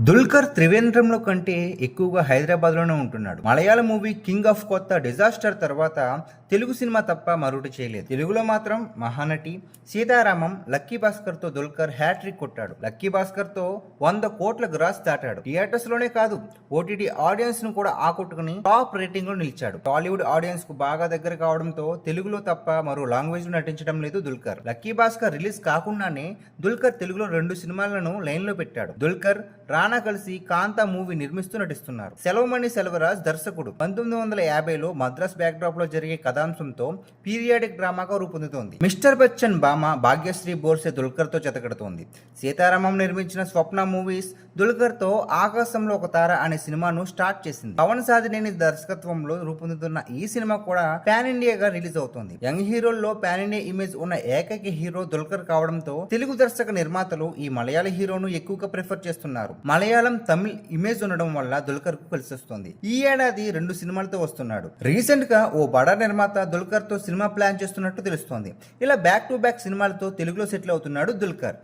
దుల్కర్ త్రివేంద్రంలో కంటే ఎక్కువగా హైదరాబాద్లోనే ఉంటున్నాడు. మలయాళ మూవీ కింగ్ ఆఫ్ కొత్త డిజాస్టర్ తర్వాత తెలుగు సినిమా తప్ప మరొకటి చేయలేదు. తెలుగులో మాత్రం మహానటి, సీతారామం, లక్కీ భాస్కర్తో దుల్కర్ హ్యాట్రిక్ కొట్టాడు. లక్కీ భాస్కర్తో 100 కోట్ల గ్రాస్ దాటాడు. థియేటర్స్ లోనే కాదు, ఓటీటీ ఆడియన్స్ ను కూడా ఆకట్టుకుని టాప్ రేటింగ్ లో నిలిచాడు. టాలీవుడ్ ఆడియన్స్ కు బాగా దగ్గర కావడంతో తెలుగులో తప్ప మరో లాంగ్వేజ్ లో నటించడం లేదు దుల్కర్. లక్కీ భాస్కర్ రిలీజ్ కాకుండానే దుల్కర్ తెలుగులో 2 సినిమాలను లైన్ లో పెట్టాడు. దుల్కర్, రానా కలిసి కాంతా మూవీ నిర్మిస్తూ నటిస్తున్నారు. సెలవుమణి సెల్వరాజ్ దర్శకుడు. 1950లో మద్రాస్ బ్యాక్ డ్రాప్ లో జరిగే కథాంశంతో పీరియాడిక్ డ్రామాగా రూపొందుతోంది. మిస్టర్ బచ్చన్ భామ భాగ్యశ్రీ బోర్సే దుల్కర్ తో జతకడుతోంది. సీతారామం నిర్మించిన స్వప్న మూవీస్ దుల్కర్ తో ఆకాశంలో ఒక తార అనే సినిమాను స్టార్ట్ చేసింది. పవన్ సాధినేని దర్శకత్వంలో రూపొందుతున్న ఈ సినిమా కూడా పాన్ ఇండియాగా రిలీజ్ అవుతోంది. యంగ్ హీరోల్లో పాన్ ఇండియా ఇమేజ్ ఉన్న ఏకైక హీరో దుల్కర్ కావడంతో తెలుగు దర్శక నిర్మాతలు ఈ మలయాళ హీరోను ఎక్కువగా ప్రిఫర్ చేస్తున్నారు. మలయాళం, తమిళ్ ఇమేజ్ ఉండడం వల్ల దుల్కర్ కు కలిసి వస్తుంది. ఈ ఏడాది 2 సినిమాలతో వస్తున్నాడు. రీసెంట్ గా ఓ బడా నిర్మాత దుల్కర్ తో సినిమా ప్లాన్ చేస్తున్నట్టు తెలుస్తోంది. ఇలా బ్యాక్ టు బ్యాక్ సినిమాలతో తెలుగులో సెటిల్ అవుతున్నాడు దుల్కర్.